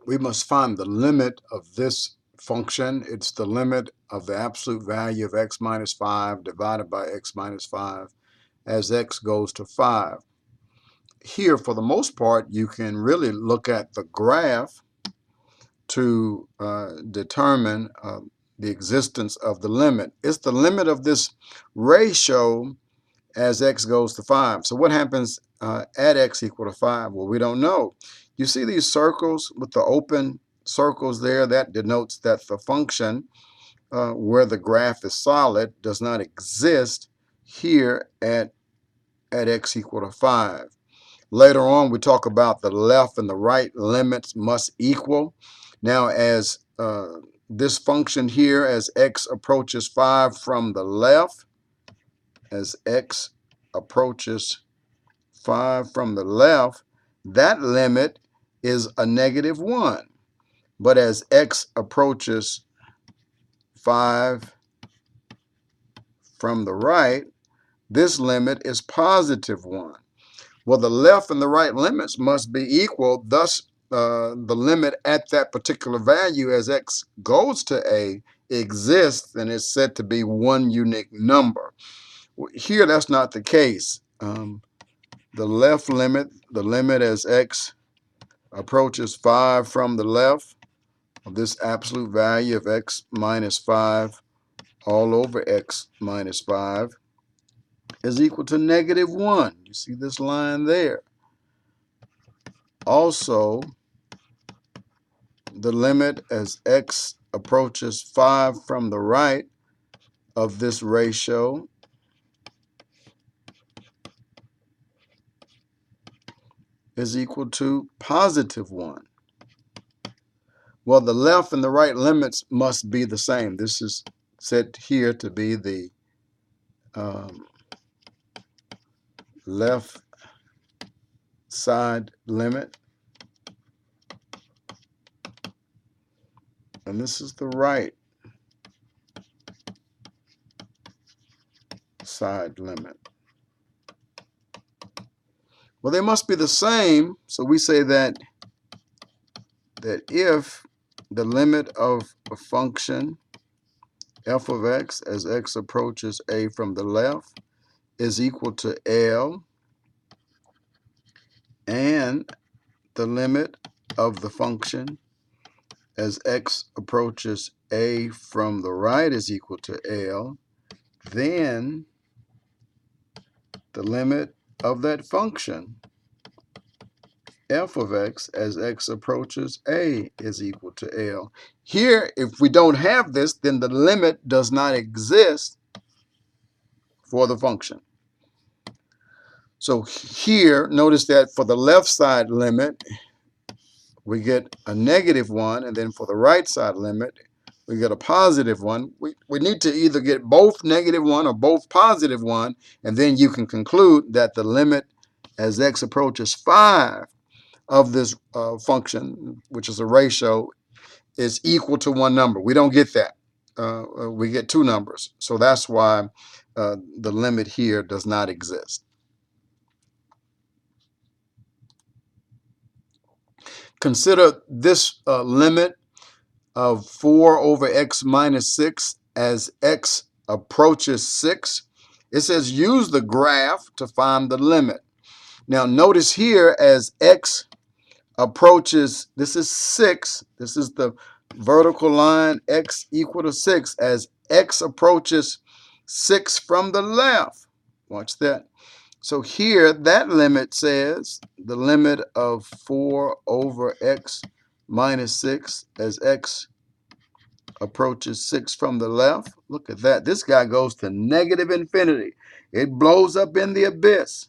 we must find the limit of this function. It's the limit of the absolute value of x minus 5 divided by x minus 5 as x goes to 5. Here, for the most part, you can really look at the graph to determine the existence of the limit. It's the limit of this ratio as x goes to 5. So what happens at x equal to 5? Well, we don't know. You see these circles with the open circles there? That denotes that the function where the graph is solid does not exist here at x equal to 5. Later on, we talk about the left and the right limits must equal. Now, as this function here, as x approaches 5 from the left, as x approaches 5 from the left, that limit is a negative 1. But as x approaches 5 from the right, this limit is positive 1. Well, the left and the right limits must be equal. Thus, the limit at that particular value as x goes to a exists and is said to be one unique number. Here, that's not the case. The left limit, the limit as x approaches 5 from the left of this absolute value of x minus 5 all over x minus 5 is equal to negative 1. You see this line there. Also, the limit as x approaches 5 from the right of this ratio is equal to positive 1. Well, the left and the right limits must be the same. This is said here to be the left side limit, and this is the right side limit. Well, they must be the same, so we say that if the limit of a function f of x as x approaches a from the left is equal to L, and the limit of the function as x approaches a from the right is equal to L, then the limit of that function f of x as x approaches a is equal to L. Here, if we don't have this, then the limit does not exist for the function. So here, notice that for the left side limit, we get a negative 1, and then for the right side limit, we get a positive 1. We need to either get both negative 1 or both positive 1, and then you can conclude that the limit as x approaches 5 of this function, which is a ratio, is equal to one number. We don't get that. We get two numbers. So that's why the limit here does not exist. Consider this limit of 4 over x minus 6 as x approaches 6. It says use the graph to find the limit. Now notice here as x approaches, this is 6, this is the vertical line, x equal to 6, as x approaches 6 from the left. Watch that. So here, that limit says the limit of 4 over x minus 6 as x approaches 6 from the left. Look at that. This guy goes to negative infinity. It blows up in the abyss.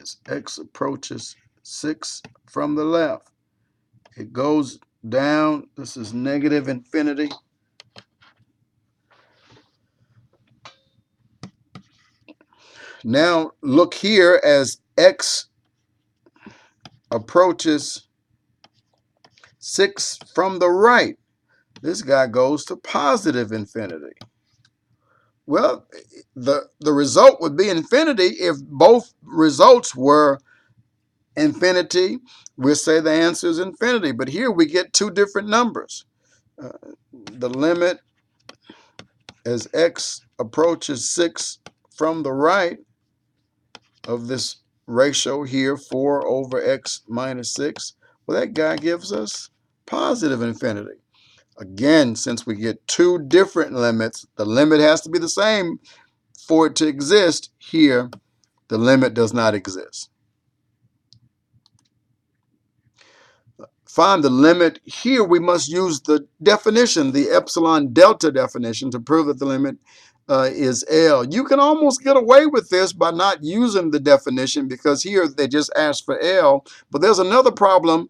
As x approaches 6 from the left, it goes down. This is negative infinity. Now look here, as x approaches 6 from the right, this guy goes to positive infinity. Well, the result would be infinity if both results were infinity, we'll say the answer is infinity. But here we get two different numbers. The limit as x approaches 6 from the right of this ratio here, 4 over x minus 6, well, that guy gives us positive infinity. Again, since we get two different limits, the limit has to be the same for it to exist. Here, the limit does not exist. Find the limit. Here we must use the definition, the epsilon delta definition, to prove that the limit is L. You can almost get away with this by not using the definition, because here they just ask for L. But there's another problem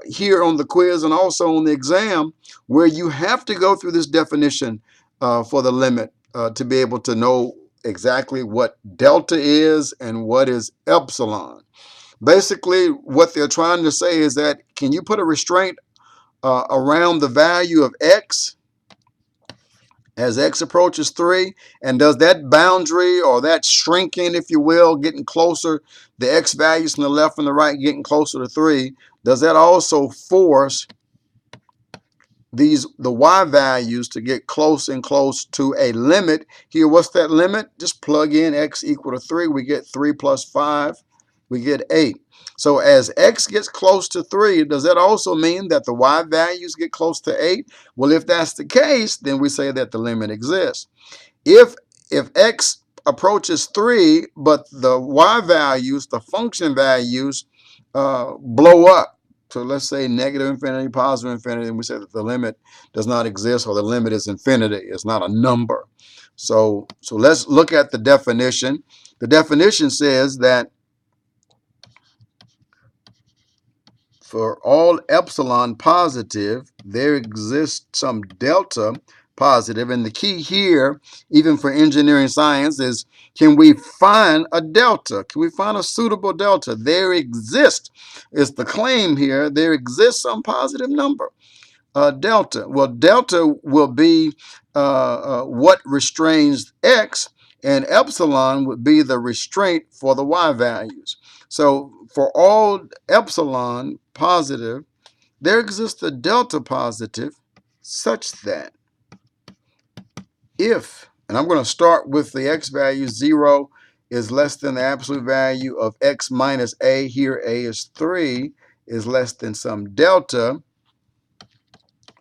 here on the quiz and also on the exam where you have to go through this definition for the limit to be able to know exactly what delta is and what is epsilon. Basically, what they're trying to say is that, can you put a restraint around the value of x as x approaches 3? And does that boundary, or that shrinking, if you will, getting closer, the x values from the left and the right getting closer to 3, does that also force the y values to get close and close to a limit? Here, what's that limit? Just plug in x equal to 3. We get 3 plus 5. We get 8. So as x gets close to 3, does that also mean that the y values get close to 8? Well, if that's the case, then we say that the limit exists. If x approaches 3, but the y values, the function values, blow up, so let's say negative infinity, positive infinity, and we say that the limit does not exist, or the limit is infinity. It's not a number. So let's look at the definition. The definition says that for all epsilon positive, there exists some delta positive. And the key here, even for engineering science, is, can we find a delta? Can we find a suitable delta? There exists, is the claim here, there exists some positive number, delta. Well, delta will be what restrains x, and epsilon would be the restraint for the y values. So for all epsilon positive, there exists a delta positive such that if, and I'm going to start with the x value, 0 is less than the absolute value of x minus a, here a is 3, is less than some delta.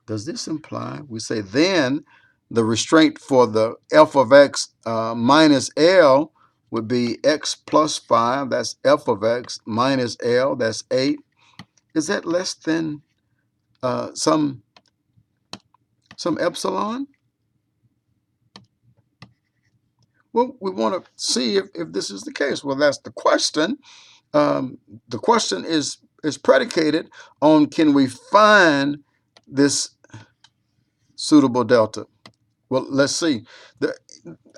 Does this imply, we say then the restraint for the f of x minus L would be x plus 5, that's f of x, minus L, that's 8. Is that less than some epsilon? Well, we want to see if this is the case. Well, that's the question. The question is predicated on, can we find this suitable delta? Well, let's see.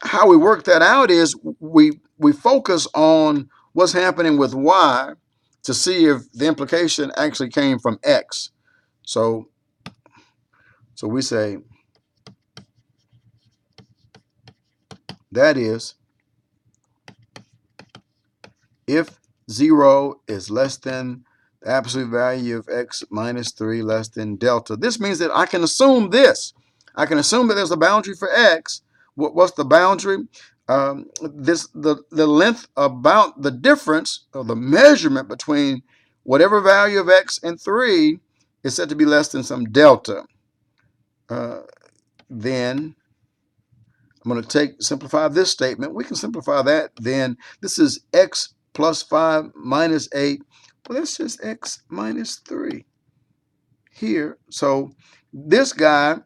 How we work that out is we focus on what's happening with y to see if the implication actually came from x. So we say that is, if 0 is less than the absolute value of x minus 3 less than delta, this means that I can assume this. I can assume that there's a boundary for x. What's the boundary? The length about the difference, or the measurement between whatever value of x and 3 is said to be less than some delta. Then I'm going to simplify this statement. We can simplify that. Then this is x plus 5 minus 8. Well, that's just x minus 3 here. So this guy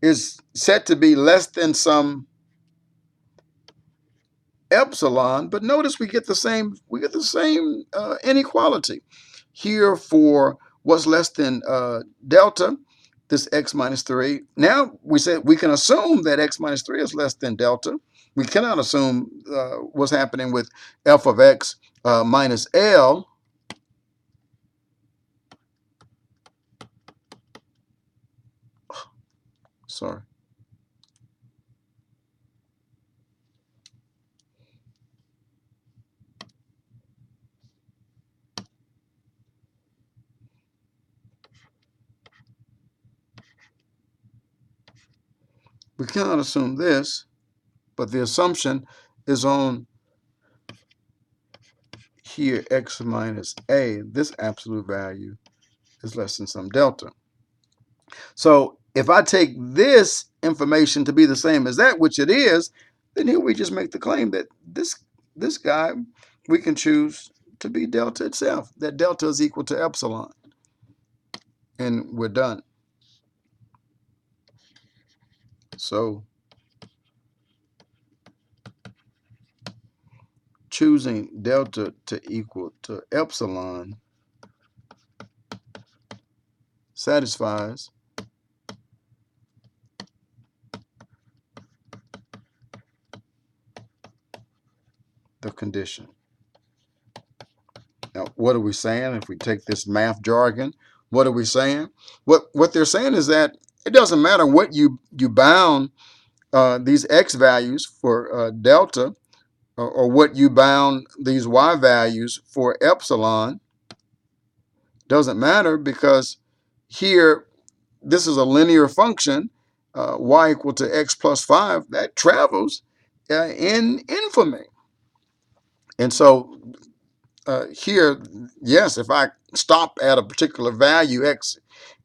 is set to be less than some epsilon, but notice we get the same inequality here for what's less than delta, this x minus 3. Now we said we can assume that x minus 3 is less than delta. We cannot assume what's happening with f of x minus L. Sorry. We cannot assume this, but the assumption is on here x minus a. This absolute value is less than some delta. So if I take this information to be the same as that, which it is, then here we just make the claim that this guy we can choose to be delta itself, that delta is equal to epsilon. And we're done. So choosing delta to equal to epsilon satisfies the condition. Now, what are we saying? If we take this math jargon, what are we saying? What they're saying is that it doesn't matter what you bound these x values for delta, or what you bound these y values for epsilon. Doesn't matter, because here this is a linear function, y equal to x plus 5, that travels in infamy. And so here, yes, if I stop at a particular value, x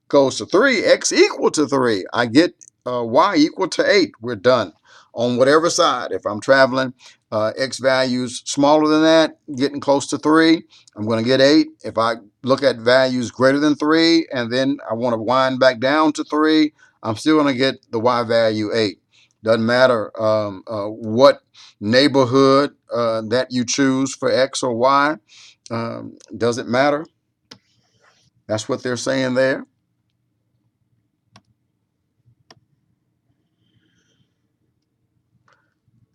goes to 3, x equal to 3, I get y equal to 8. We're done on whatever side. If I'm traveling x values smaller than that, getting close to 3, I'm going to get 8. If I look at values greater than 3 and then I want to wind back down to 3, I'm still going to get the y value 8. Doesn't matter what neighborhood that you choose for x or y. Doesn't matter. That's what they're saying there.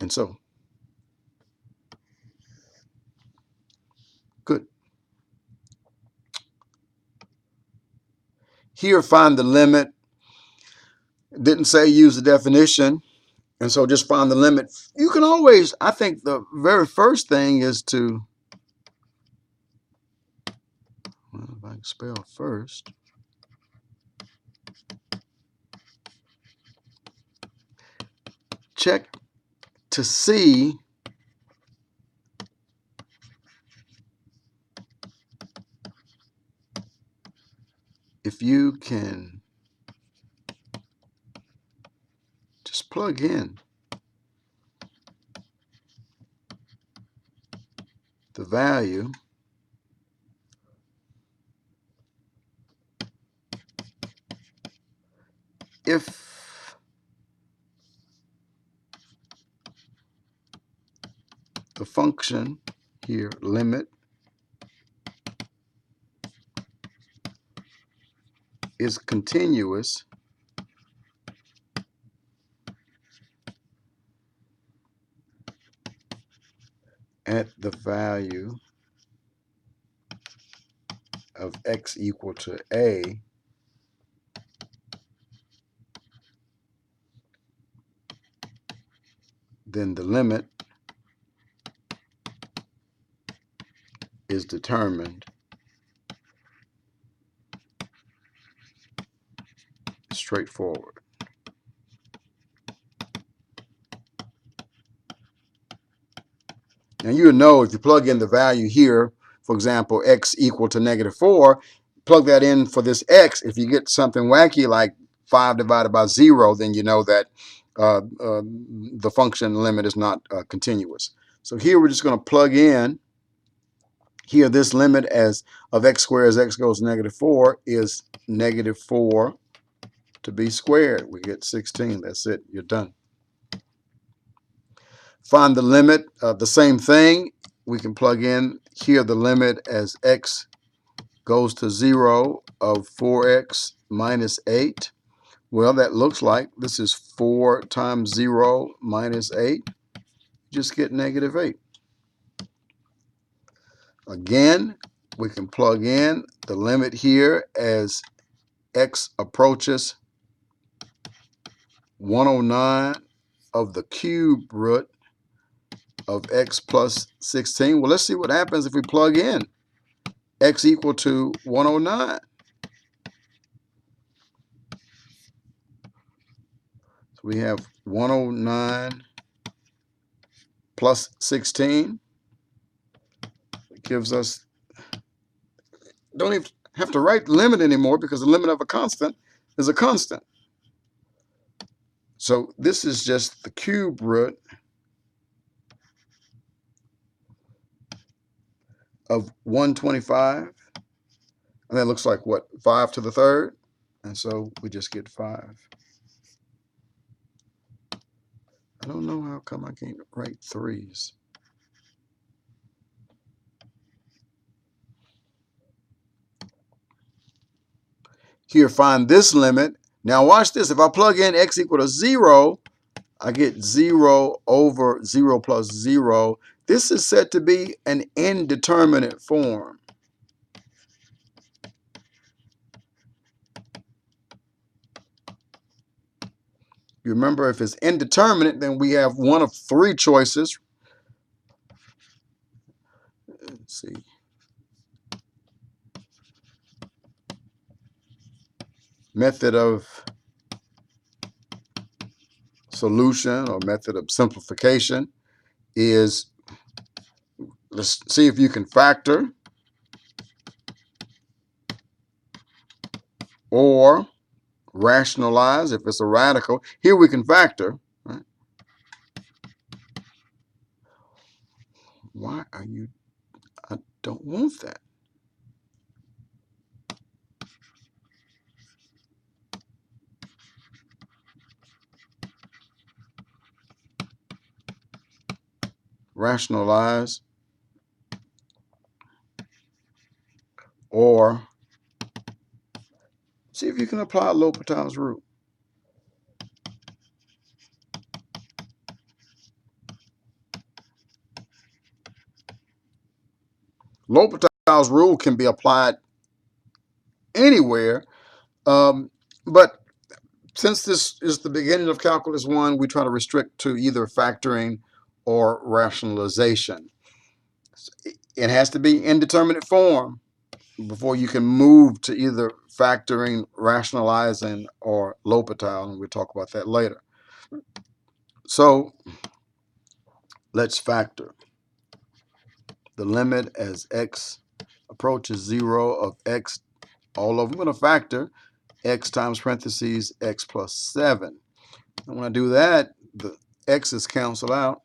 And so, good. Here, find the limit. It didn't say use the definition. And so just find the limit. You can always, I think the very first thing is to, well, if I can spell first, check to see if you can just plug in the value if the function here, limit, is continuous at the value of x equal to a, then the limit is determined straightforward. And you know, if you plug in the value here, for example, x equal to -4, plug that in for this x. If you get something wacky like 5 divided by 0, then you know that the function limit is not continuous. So here we're just going to plug in here this limit as of x squared as x goes to -4 is -4 to be squared. We get 16. That's it. You're done. Find the limit, the same thing. We can plug in here the limit as x goes to 0 of 4x minus 8. Well, that looks like this is 4 times 0 minus 8. Just get -8. Again, we can plug in the limit here as x approaches 109 of the cube root of x plus 16. Well, let's see what happens if we plug in x equal to 109. So we have 109 plus 16. It gives us, don't even have to write the limit anymore because the limit of a constant is a constant. So this is just the cube root of 125. And that looks like what? 5 to the third? And so we just get 5. I don't know how come I can't write 3's. Here, find this limit. Now watch this. If I plug in x equal to 0, I get 0 over 0 plus 0. This is said to be an indeterminate form. You remember, if it's indeterminate, then we have one of 3 choices. Let's see. Method of solution or method of simplification is, let's see if you can factor or rationalize if it's a radical. Here we can factor. Right? Why are you? I don't want that. Rationalize or see if you can apply L'Hopital's rule. L'Hopital's rule can be applied anywhere, but since this is the beginning of Calculus 1, we try to restrict to either factoring or rationalization. It has to be indeterminate form before you can move to either factoring, rationalizing, or L'Hopital, and we'll talk about that later. So let's factor. The limit as x approaches 0 of x, all of them going to factor, x times parentheses x plus 7. And when I do that, the x's cancel out.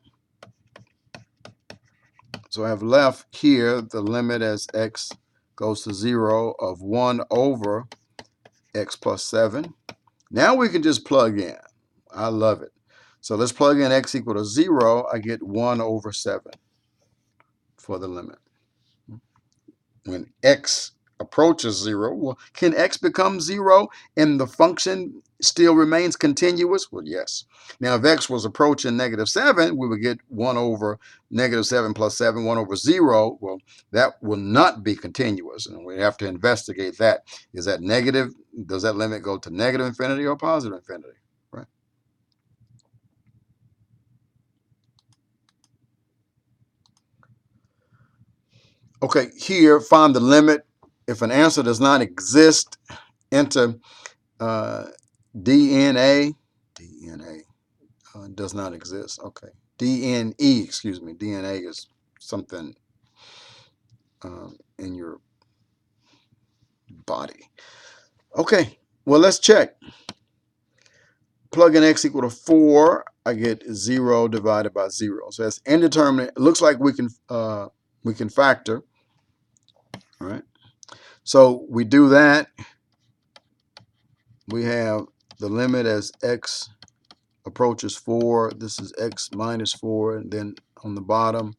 So I have left here the limit as x goes to 0 of 1 over x plus 7. Now we can just plug in. I love it. So let's plug in x equal to 0. I get 1 over 7 for the limit. When x approaches 0, well, can x become 0 and the function still remains continuous? Well, yes. Now, if x was approaching -7, we would get 1 over -7 plus 7, 1 over 0. Well, that will not be continuous, and we have to investigate that. Is that negative? Does that limit go to negative infinity or positive infinity? Right? Okay, here, find the limit. If an answer does not exist, enter DNA does not exist. Okay, DNE, excuse me. DNA is something in your body. Okay, well, let's check. Plug in x equal to 4, I get 0 divided by 0. So that's indeterminate. It looks like we can factor. All right. So we do that. We have the limit as x approaches 4. This is x minus 4, and then on the bottom,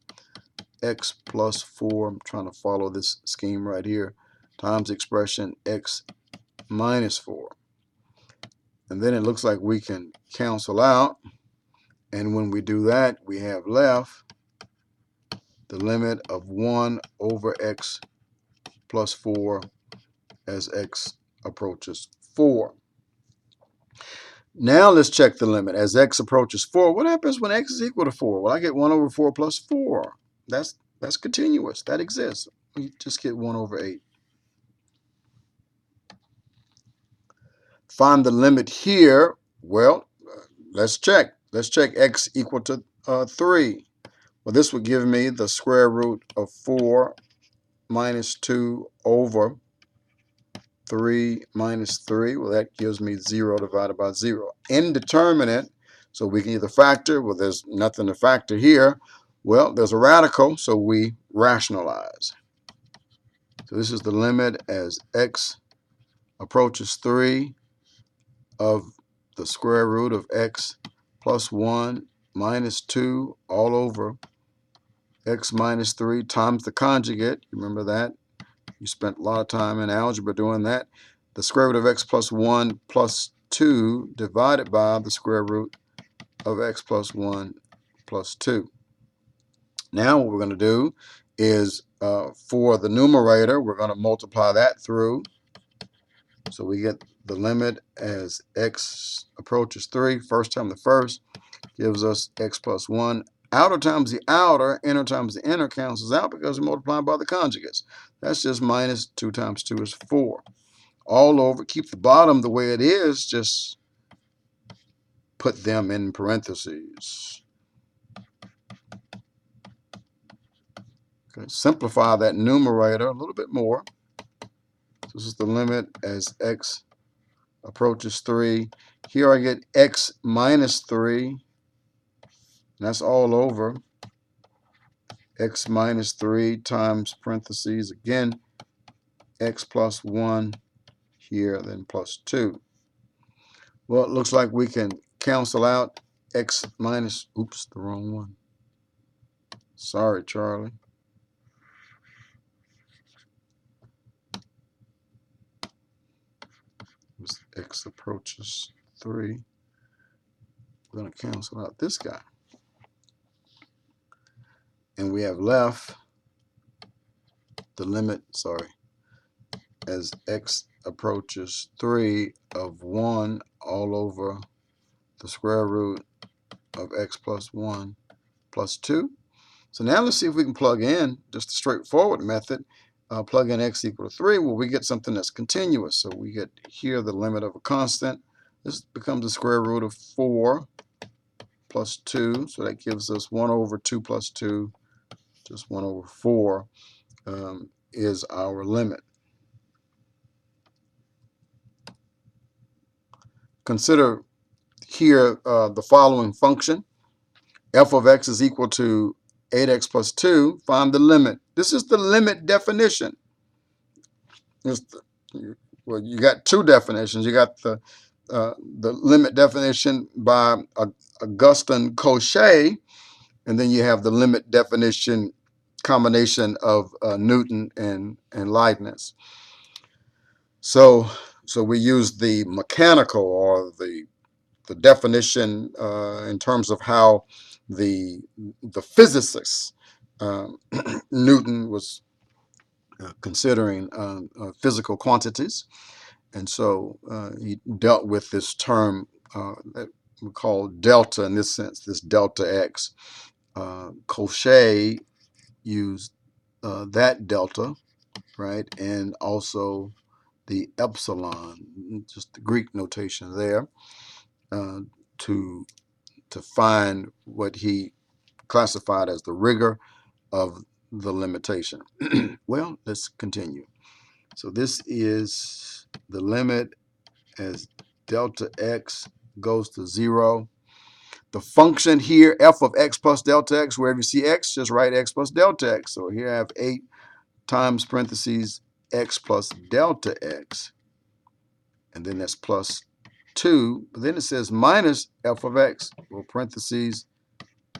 x plus 4. I'm trying to follow this scheme right here, times expression x minus 4. And then it looks like we can cancel out. And when we do that, we have left the limit of 1 over x plus 4 as x approaches 4. Now let's check the limit. As x approaches 4, what happens when x is equal to 4? Well, I get 1 over 4 plus 4. That's continuous. That exists. We just get 1 over 8. Find the limit here. Well, let's check. Let's check x equal to 3. Well, this would give me the square root of 4 minus 2 over 3 minus 3. Well, that gives me 0 divided by 0. Indeterminate, so we can either factor. Well, there's nothing to factor here. Well, there's a radical, so we rationalize. So this is the limit as x approaches 3 of the square root of x plus 1 minus 2 all over x minus 3 times the conjugate. Remember that? You spent a lot of time in algebra doing that. The square root of x plus 1 plus 2 divided by the square root of x plus 1 plus 2. Now what we're going to do is for the numerator, we're going to multiply that through. So we get the limit as x approaches 3. First time the first gives us x plus 1. Outer times the outer, inner times the inner cancels out because we multiply by the conjugates. That's just minus 2 times 2 is 4. All over, keep the bottom the way it is, just put them in parentheses. Okay, simplify that numerator a little bit more. This is the limit as x approaches 3. Here I get x minus 3. And that's all over x minus 3 times parentheses again x plus 1 here, then plus 2. Well, it looks like we can cancel out x minus, oops, the wrong one. Sorry, Charlie. As x approaches 3, we're going to cancel out this guy. And we have left the limit, as x approaches 3 of 1 all over the square root of x plus 1 plus 2. So now let's see if we can plug in just a straightforward method. Plug in x equal to 3. Well, we get something that's continuous. So we get here the limit of a constant. This becomes the square root of 4 plus 2. So that gives us 1 over 2 plus 2, just 1 over 4 is our limit. Consider here the following function. F of x is equal to 8x plus 2. Find the limit. This is the limit definition. Well, you got two definitions. You got the limit definition by Augustin Cauchy, and then you have the limit definition combination of Newton and Leibniz. So we use the mechanical or the definition in terms of how the physicists Newton was considering physical quantities, and so he dealt with this term that we call delta in this sense, this delta x. Cauchy used that delta, right, and also the epsilon, just the Greek notation there, to find what he classified as the rigor of the limitation. Well, let's continue. So this is the limit as delta x goes to 0. The function here, f of x plus delta x, wherever you see x, just write x plus delta x. So here I have 8 times parentheses x plus delta x. And then that's plus 2. But then it says minus f of x, well, parentheses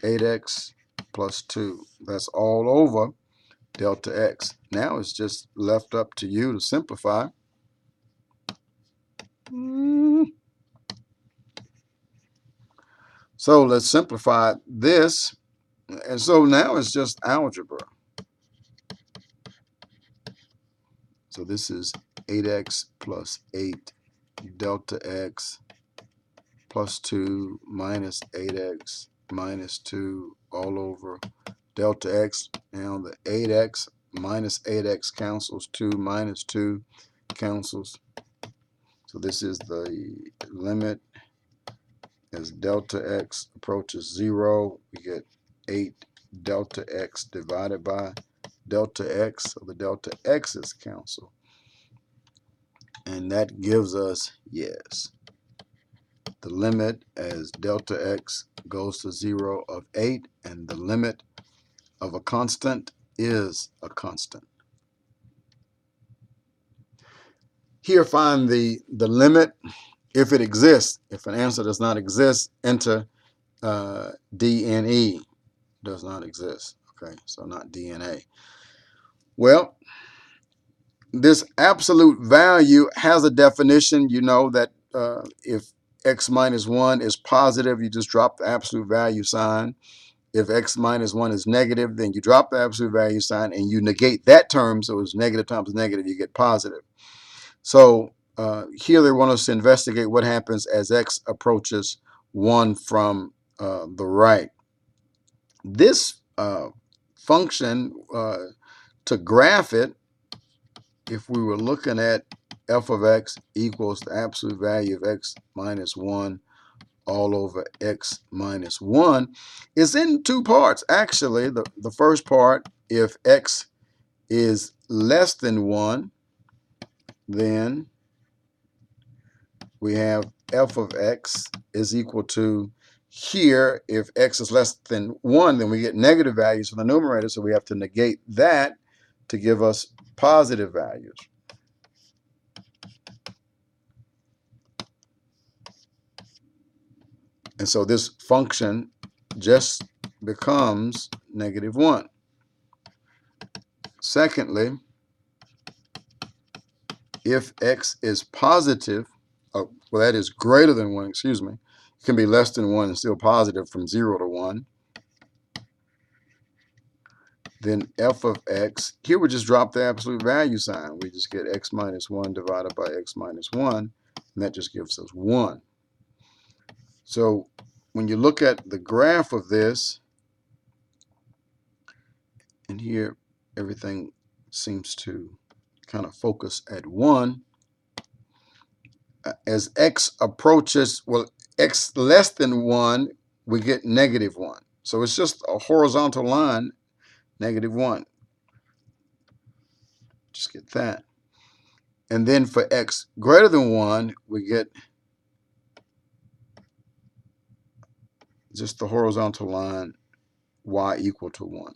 8x plus 2. That's all over delta x. Now it's just left up to you to simplify. So let's simplify this. And so now it's just algebra. So this is 8x plus 8 delta x plus 2 minus 8x minus 2 all over delta x. Now the 8x minus 8x cancels, 2 minus 2 cancels. So this is the limit as delta x approaches 0, we get 8 delta x divided by delta x, so the delta x's cancel. And that gives us, yes, the limit as delta x goes to 0 of 8, and the limit of a constant is a constant. Here, find the limit if it exists. If an answer does not exist, enter DNE. Does not exist. Okay, so not DNA. Well, this absolute value has a definition. You know that if x minus 1 is positive, you just drop the absolute value sign. If x minus 1 is negative, then you drop the absolute value sign and you negate that term. So it's negative times negative, you get positive. So here they want us to investigate what happens as x approaches 1 from the right. This function, to graph it, if we were looking at f of x equals the absolute value of x minus 1 all over x minus 1, is in two parts. Actually, the first part, if x is less than 1, then we have f of x is equal to, here, if x is less than 1, then we get negative values from the numerator, so we have to negate that to give us positive values. And so this function just becomes negative 1. Secondly, if x is positive, well, that is greater than 1, excuse me, it can be less than 1 and still positive from 0 to 1. Then f of x, here we just drop the absolute value sign. We just get x minus 1 divided by x minus 1, and that just gives us 1. So when you look at the graph of this, and here everything seems to kind of focus at 1. As x approaches, well, x less than 1, we get negative 1. So it's just a horizontal line, negative 1. Just get that. And then for x greater than 1, we get just the horizontal line, y equal to 1.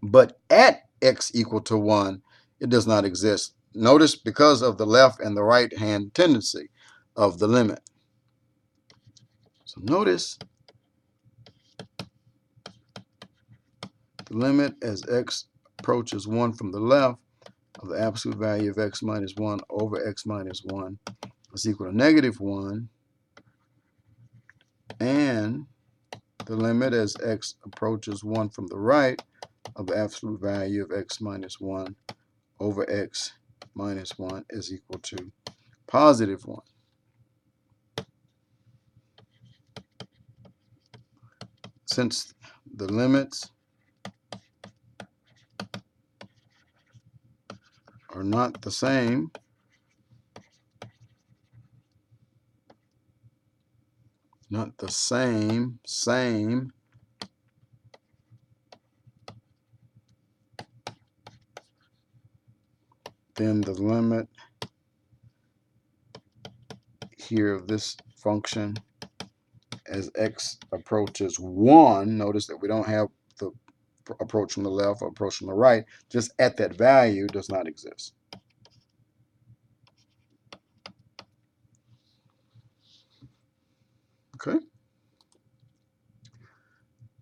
But at x equal to 1, it does not exist. Notice, because of the left and the right hand tendency of the limit. So notice the limit as x approaches 1 from the left of the absolute value of x minus 1 over x minus 1 is equal to negative 1, and the limit as x approaches 1 from the right of the absolute value of x minus 1 over x minus 1 is equal to positive 1. Since the limits are not the same, then the limit here of this function as x approaches 1, notice that we don't have the approach from the left or approach from the right, just at that value does not exist. Okay.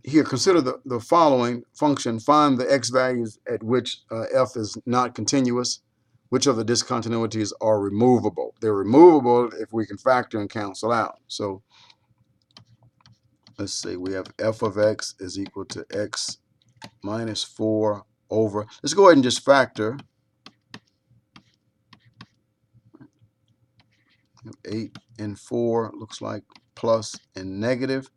Here, consider the following function. Find the x values at which f is not continuous. Which of the discontinuities are removable? They're removable if we can factor and cancel out. So let's say we have f of x is equal to x minus 4 over, let's go ahead and just factor 8 and 4, looks like plus and negative.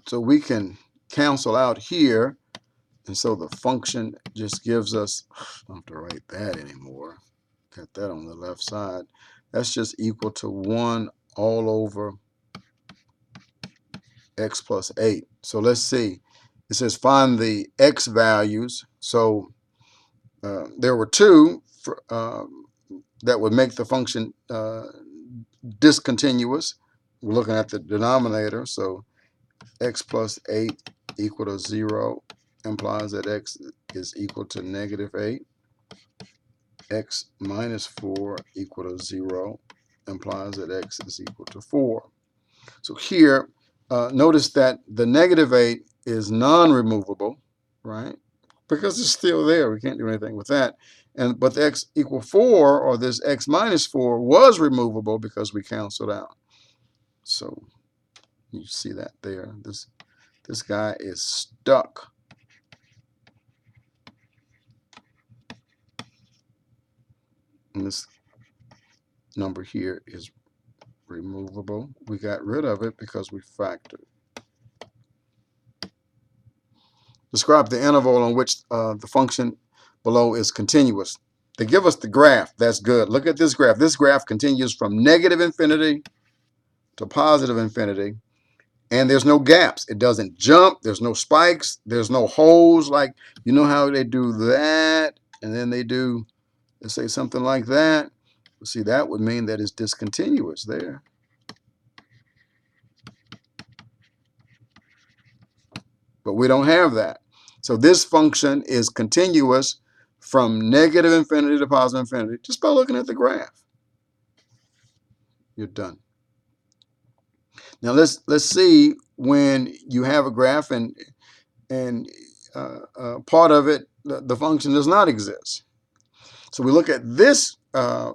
So we can cancel out here, and so the function just gives us, I don't have to write that anymore, got that on the left side, That's just equal to 1 all over x plus 8. So let's see. It says find the x values. So there were two that would make the function discontinuous. We're looking at the denominator. So x plus 8 equal to 0 implies that x is equal to negative 8. X minus 4 equal to 0 implies that x is equal to 4. So here, notice that the negative 8 is non-removable, right? Because it's still there. We can't do anything with that. But the x equal 4, or this x minus 4, was removable because we canceled out. So you see that there. This guy is stuck. And this number here is removable. We got rid of it because we factored. Describe the interval on which the function below is continuous. They give us the graph. That's good. Look at this graph. This graph continues from negative infinity to positive infinity, and there's no gaps. It doesn't jump. There's no spikes. There's no holes. Like, you know how they do that, and then they do, let's say, something like that. See, that would mean that it's discontinuous there. But we don't have that. So this function is continuous from negative infinity to positive infinity just by looking at the graph. You're done. Now let's see when you have a graph and part of it, the function does not exist. So we look at this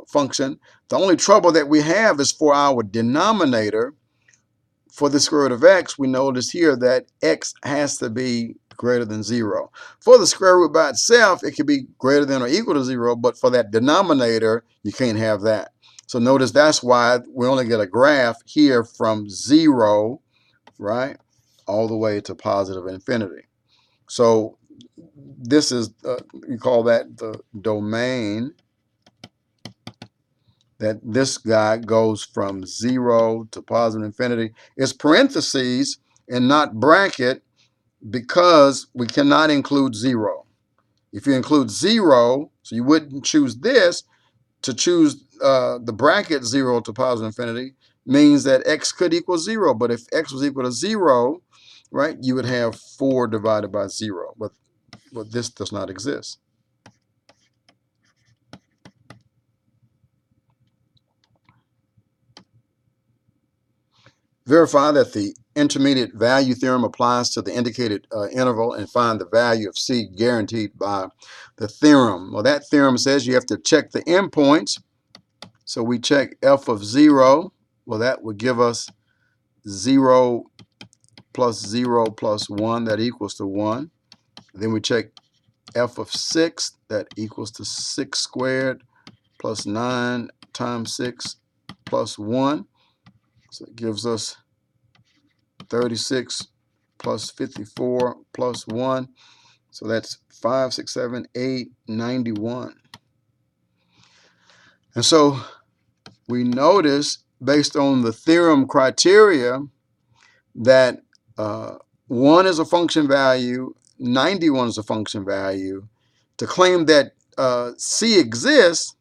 function. The only trouble that we have is for our denominator. For the square root of x, we notice here that x has to be greater than 0. For the square root by itself, it could be greater than or equal to 0, but for that denominator, you can't have that. So notice that's why we only get a graph here from 0, right, all the way to positive infinity. So this is, you call that the domain, that this guy goes from 0 to positive infinity. It's parentheses and not bracket because we cannot include 0. If you include 0, so you wouldn't choose this, to choose the bracket 0 to positive infinity means that x could equal 0. But if x was equal to 0, right, you would have 4 divided by 0. But this does not exist. Verify that the intermediate value theorem applies to the indicated interval and find the value of C guaranteed by the theorem. Well, that theorem says you have to check the endpoints. So we check f of 0. Well, that would give us 0 plus 0 plus 1, that equals to 1. Then we check f of 6, that equals to 6 squared plus 9 times 6 plus 1. So it gives us 36 plus 54 plus 1. So that's 5, 6, 7, 8, 91. And so we notice, based on the theorem criteria, that 1 is a function value, 91 is a function value. To claim that C exists,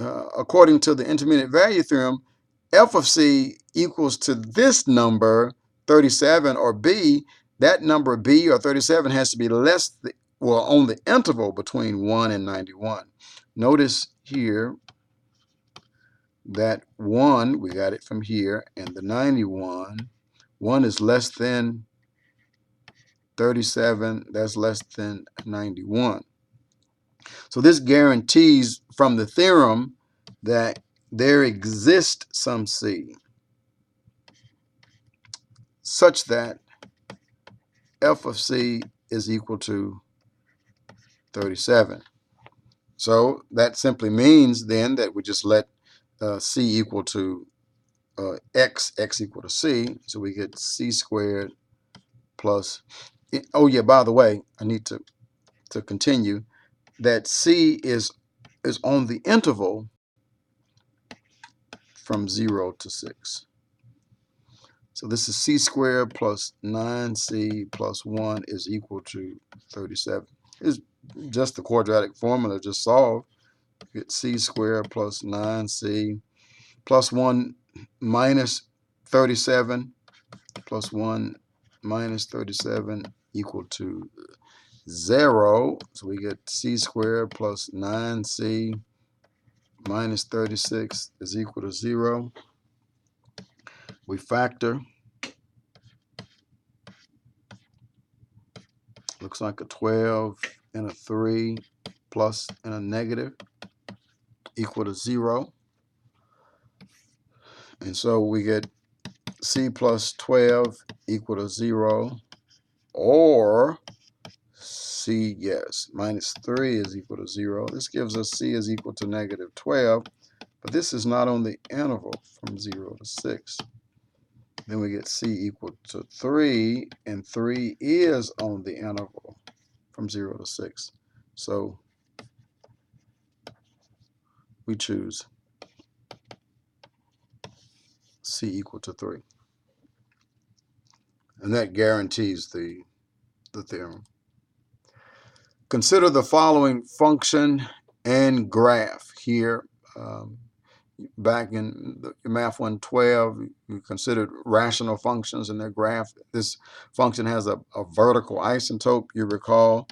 according to the intermediate value theorem, f of C equals to this number, 37, or B. That number B, or 37, has to be less, well, on the interval between 1 and 91. Notice here that 1, we got it from here, and the 91, 1 is less than 37, that's less than 91. So this guarantees from the theorem that there exists some C such that f of C is equal to 37. So that simply means then that we just let C equal to x equal to C. So we get C squared plus, oh yeah, by the way, I need to continue, that C is on the interval from 0 to 6. So this is c squared plus 9c plus 1 is equal to 37. It's just the quadratic formula, just solve. Get c squared plus 9c plus 1 minus 37 plus 1 minus 37 equal to 0. So we get c squared plus 9c minus 36 is equal to 0. We factor. Looks like a 12 and a 3 plus and a negative equal to 0. And so we get c plus 12 equal to 0, or c, yes, minus 3 is equal to 0. This gives us c is equal to negative 12, but this is not on the interval from 0 to 6. Then we get c equal to 3, and 3 is on the interval from 0 to 6. So we choose c equal to 3. And that guarantees the theorem. Consider the following function and graph here. Back in Math 112, you considered rational functions and their graph. This function has a vertical asymptote, you recall,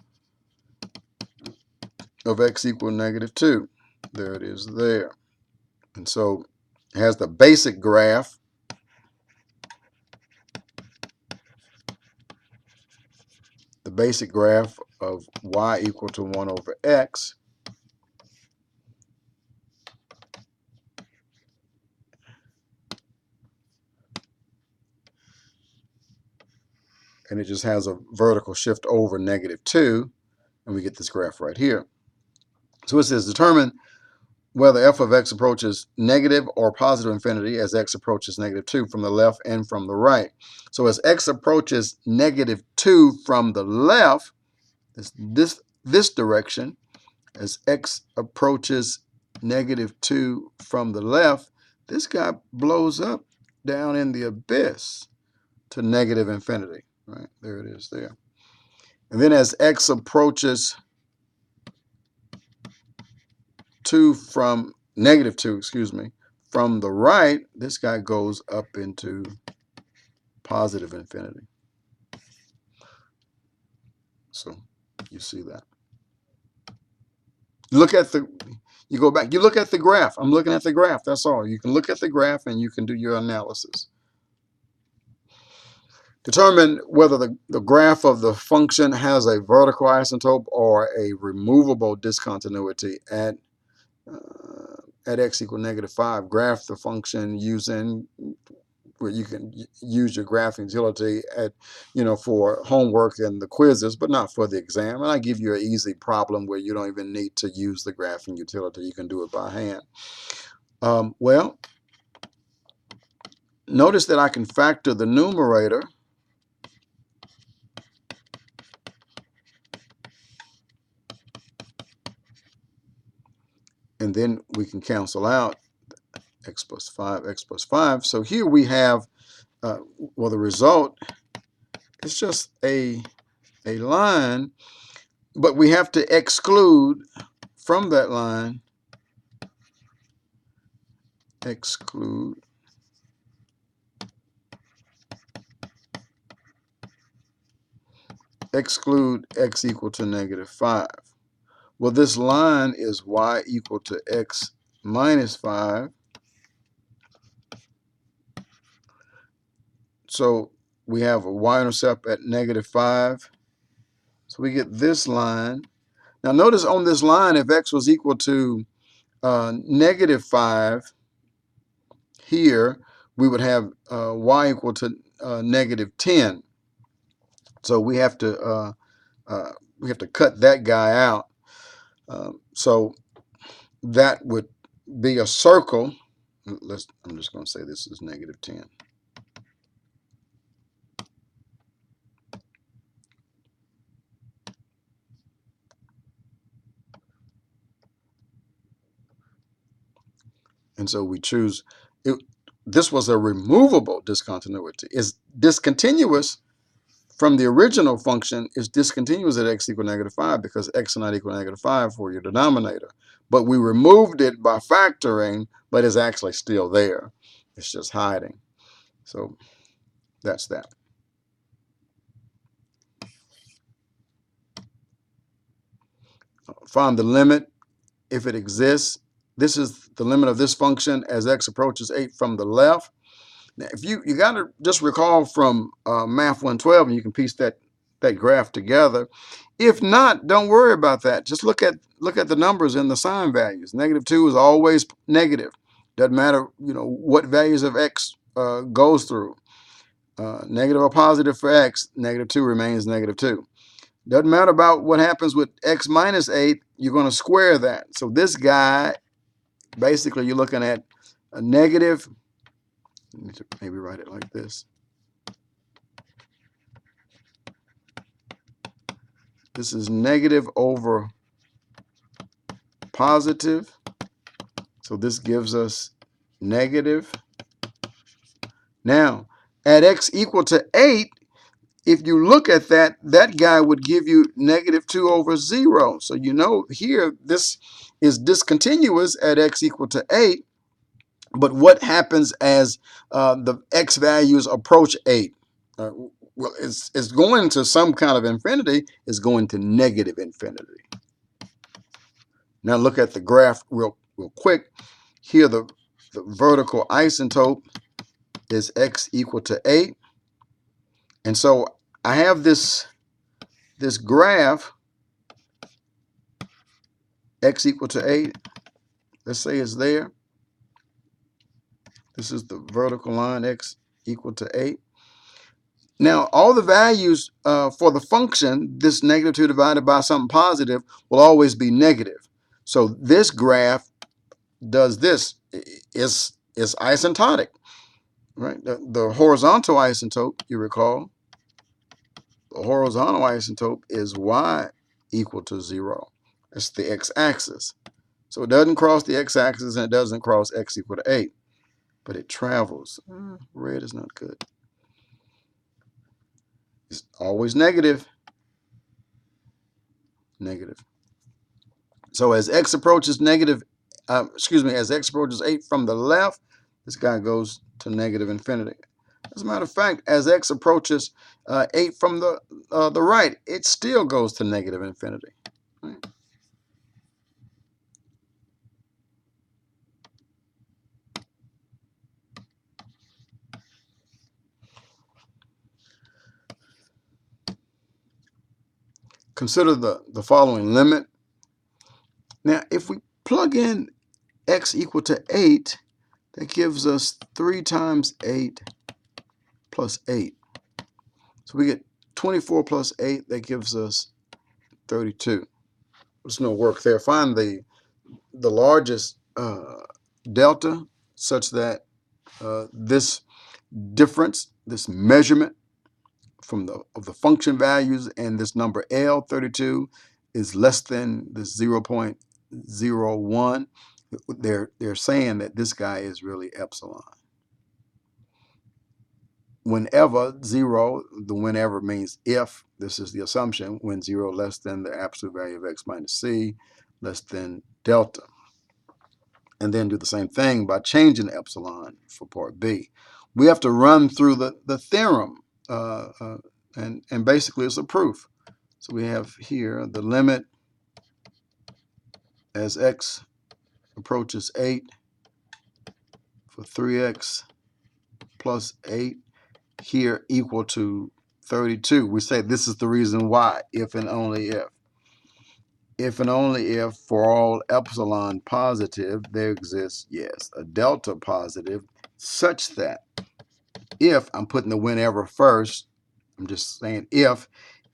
of x equal negative 2. There it is there. And so it has the basic graph. The basic graph of y equal to 1 over x. And it just has a vertical shift over negative 2, and we get this graph right here. So it says determine whether f of x approaches negative or positive infinity as x approaches negative 2 from the left and from the right. So as x approaches negative 2 from the left, this direction, as x approaches negative 2 from the left, this guy blows up down in the abyss to negative infinity. Right, there it is there. And then as x approaches negative 2, from the right, this guy goes up into positive infinity. So you see that. You go back, you look at the graph. I'm looking at the graph, that's all. You can look at the graph and you can do your analysis. Determine whether the graph of the function has a vertical asymptote or a removable discontinuity at x equal negative 5. Graph the function using where you can use your graphing utility at, for homework and the quizzes, but not for the exam. And I give you an easy problem where you don't even need to use the graphing utility. You can do it by hand. Well, notice that I can factor the numerator. And then we can cancel out x plus 5, x plus 5. So here we have, well, the result is just a line, but we have to exclude from that line, exclude x equal to negative 5. Well, this line is y equal to x minus 5. So we have a y-intercept at negative 5. So we get this line. Now notice on this line, if x was equal to negative 5 here, we would have y equal to negative 10. So we have to cut that guy out. So that would be a circle. I'm just going to say this is negative 10. And so we choose This was a removable discontinuity. It's discontinuous from the original function. Is discontinuous at x equal -5 because x is not equal to -5 for your denominator. But we removed it by factoring, but it's actually still there. It's just hiding. So that's that. Find the limit if it exists. This is the limit of this function as x approaches 8 from the left. Now, if you got to just recall from Math 112, and you can piece that graph together. If not, don't worry about that. Just look at the numbers and the sign values. -2 is always negative. Doesn't matter, what values of x goes through. Negative or positive for x, -2 remains -2. Doesn't matter about what happens with x minus 8. You're going to square that. So this guy, basically, you're looking at a negative. I need to maybe write it like this. This is negative over positive. So this gives us negative. Now, at x equal to 8, if you look at that, that guy would give you -2 over 0. So here, this is discontinuous at x equal to 8. But what happens as the x values approach 8? Well, it's going to some kind of infinity. It's going to negative infinity. Now look at the graph real quick. Here the vertical asymptote is x equal to 8. And so I have this graph, x equal to 8. Let's say it's there. This is the vertical line, x equal to 8. Now, all the values for the function, this -2 divided by something positive, will always be negative. So this graph does this. It's asymptotic, right? The horizontal asymptote, you recall, the horizontal asymptote is y equal to 0. It's the x-axis. So it doesn't cross the x-axis and it doesn't cross x equal to 8, but it travels. Red is not good. It's always negative. Negative. So as x approaches as x approaches 8 from the left, this guy goes to negative infinity. As a matter of fact, as x approaches 8 from the right, it still goes to negative infinity. Right? Consider the following limit. Now, if we plug in x equal to 8, that gives us 3 times 8 plus 8. So we get 24 plus 8, that gives us 32. There's no work there. Find the largest delta such that this difference, this measurement of the function values and this number L, 32, is less than this 0.01. They're saying that this guy is really epsilon. Whenever 0, the whenever means if, this is the assumption, when 0 less than the absolute value of x minus c, less than delta. And then do the same thing by changing epsilon for part B. We have to run through the theorem, and basically it's a proof. So we have here the limit as x approaches 8 for 3x plus 8 here equal to 32. We say this is the reason why, if and only if. If and only if for all epsilon positive, there exists, yes, a delta positive, such that if, I'm putting the whenever first, I'm just saying if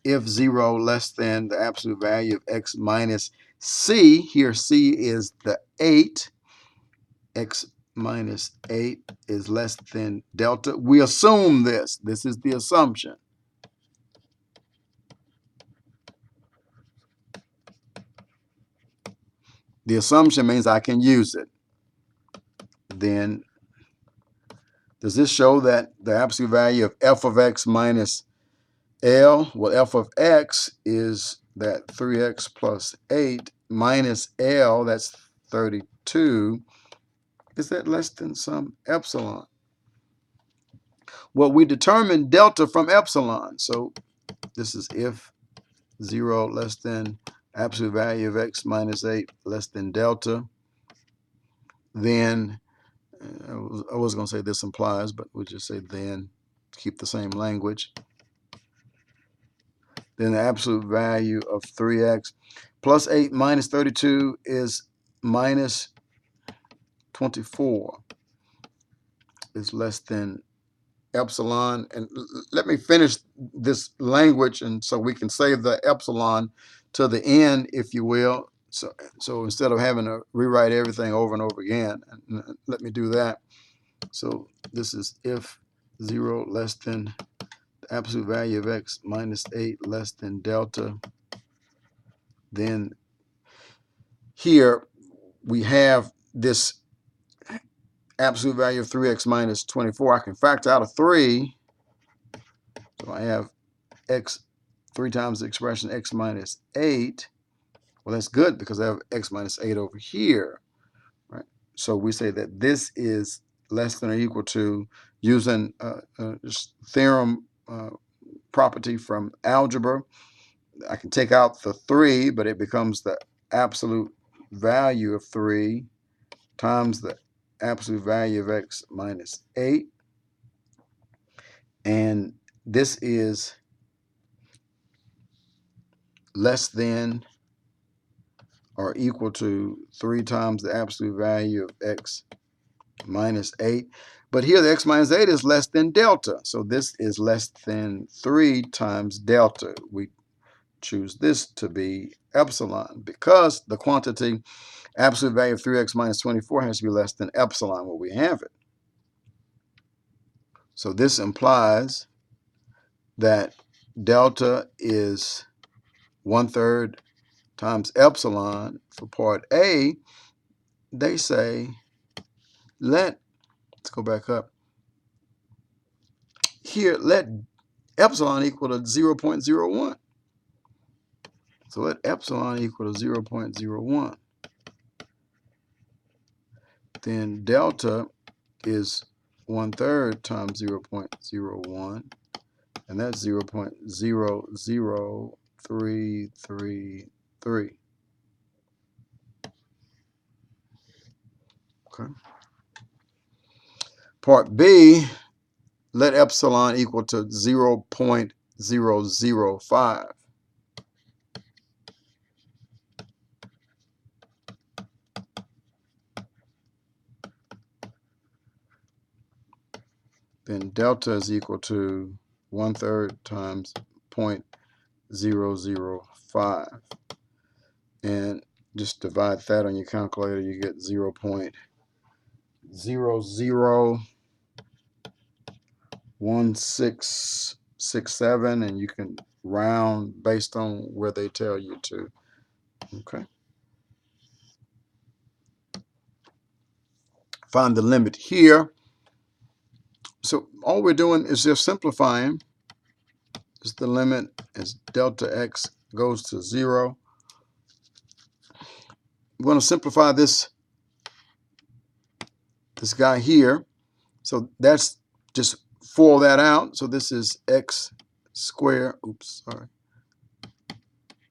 0 less than the absolute value of x minus c, here c is the 8, x minus 8 is less than delta. We assume this. This is the assumption. The assumption means I can use it. Then Does this show that the absolute value of f of x minus L? Well, f of x is that 3x plus 8 minus L, that's 32. Is that less than some epsilon? Well, we determined delta from epsilon. So this is if 0 less than absolute value of x minus 8 less than delta. Then, I was going to say this implies, but we'll just say then, keep the same language. Then the absolute value of 3x plus 8 minus 32 is minus 24. Is less than epsilon. And let me finish this language, and so we can save the epsilon to the end, if you will. So instead of having to rewrite everything over and over again, let me do that. So this is if 0 less than the absolute value of x minus 8 less than delta. Then here we have this absolute value of 3x minus 24. I can factor out a 3. So I have x 3 times the expression x minus 8. Well, that's good because I have x minus 8 over here. Right? So we say that this is less than or equal to, using theorem property from algebra. I can take out the 3, but it becomes the absolute value of 3 times the absolute value of x minus 8. And this is less than or equal to 3 times the absolute value of x minus 8. But here the x minus 8 is less than delta. So this is less than 3 times delta. We choose this to be epsilon because the quantity absolute value of 3x minus 24 has to be less than epsilon where we have it. So this implies that delta is 1/3 times epsilon. For part A, they say let's go back up. Here, let epsilon equal to 0.01. So let epsilon equal to 0.01. Then delta is 1/3 times 0.01, and that's 0.00333. Okay. Part B, let epsilon equal to 0.005. Then delta is equal to 1/3 times 0.005. And just divide that on your calculator, you get 0.001667, and you can round based on where they tell you to. Okay. Find the limit here. So all we're doing is just simplifying. Is the limit as delta x goes to 0. We're going to simplify this guy here. So that's just FOIL that out. So this is x squared,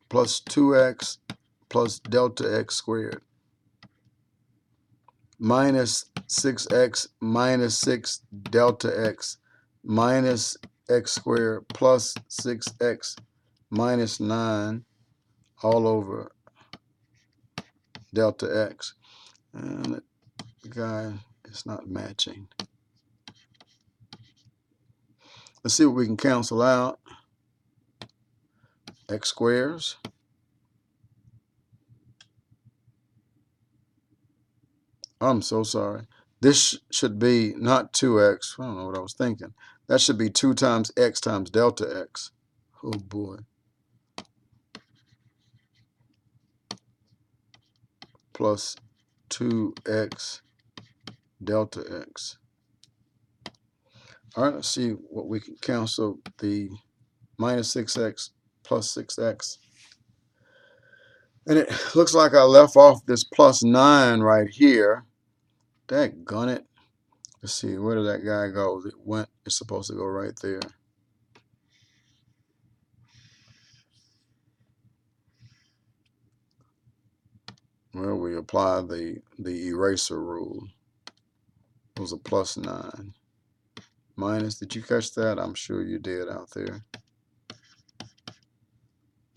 plus 2x plus delta x squared minus 6x minus 6 delta x minus x squared plus 6x minus 9 all over delta x. And the guy is not matching. Let's see what we can cancel out. X squares. I'm so sorry. This should be not 2x. I don't know what I was thinking. That should be 2 times x times delta x. Oh boy. Plus 2x delta x. All right, let's see what we can cancel. The minus 6x plus 6x. And it looks like I left off this plus 9 right here. Daggone it. Let's see, where did that guy go? It's supposed to go right there. Well, we apply the eraser rule. It was a plus 9. Minus, did you catch that? I'm sure you did out there.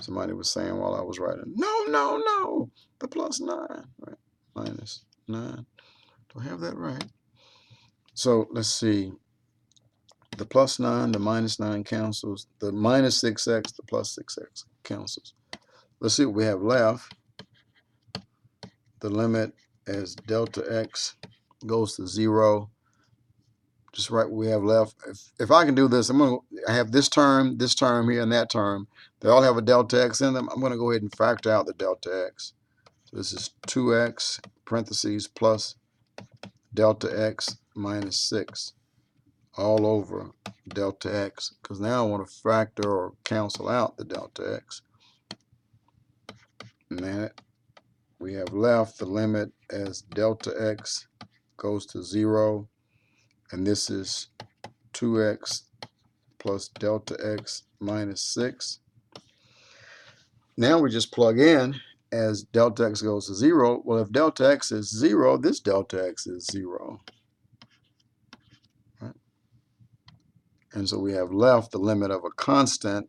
Somebody was saying while I was writing, no, the plus 9. Right, minus 9. Do I have that right? So let's see. The plus 9, the minus 9 cancels. The minus 6x, the plus 6x cancels. Let's see what we have left. The limit as delta x goes to 0. Just right what we have left. If I can do this, I have this term here, and that term. They all have a delta x in them. I'm going to go ahead and factor out the delta x. So this is 2x parentheses plus delta x minus 6 all over delta x, because now I want to factor or cancel out the delta x. And then we have left the limit as delta x goes to 0, and this is 2x plus delta x minus 6. Now we just plug in as delta x goes to 0. Well, if delta x is 0, this delta x is 0. Right? And so we have left the limit of a constant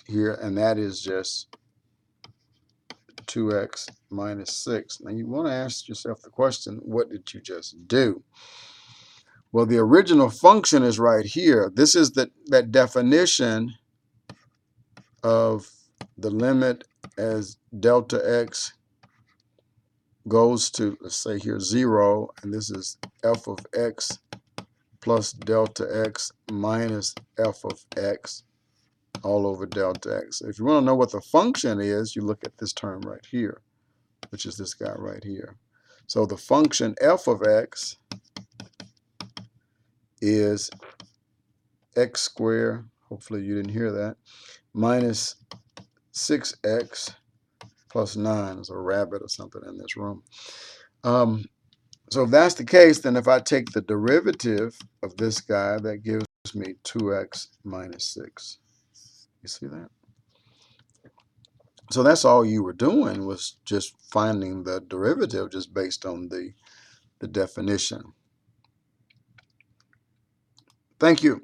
here, and that is just 2x minus 6. Now you want to ask yourself the question, what did you just do? Well, the original function is right here. This is that definition of the limit as delta x goes to, let's say here, 0, and this is f of x plus delta x minus f of x all over delta x. If you want to know what the function is, you look at this term right here, which is this guy right here. So the function f of x is x squared, hopefully you didn't hear that, minus 6x plus 9. There's a rabbit or something in this room. So if that's the case, then if I take the derivative of this guy, that gives me 2x minus 6. You see that? So that's all you were doing, was just finding the derivative just based on the definition. Thank you.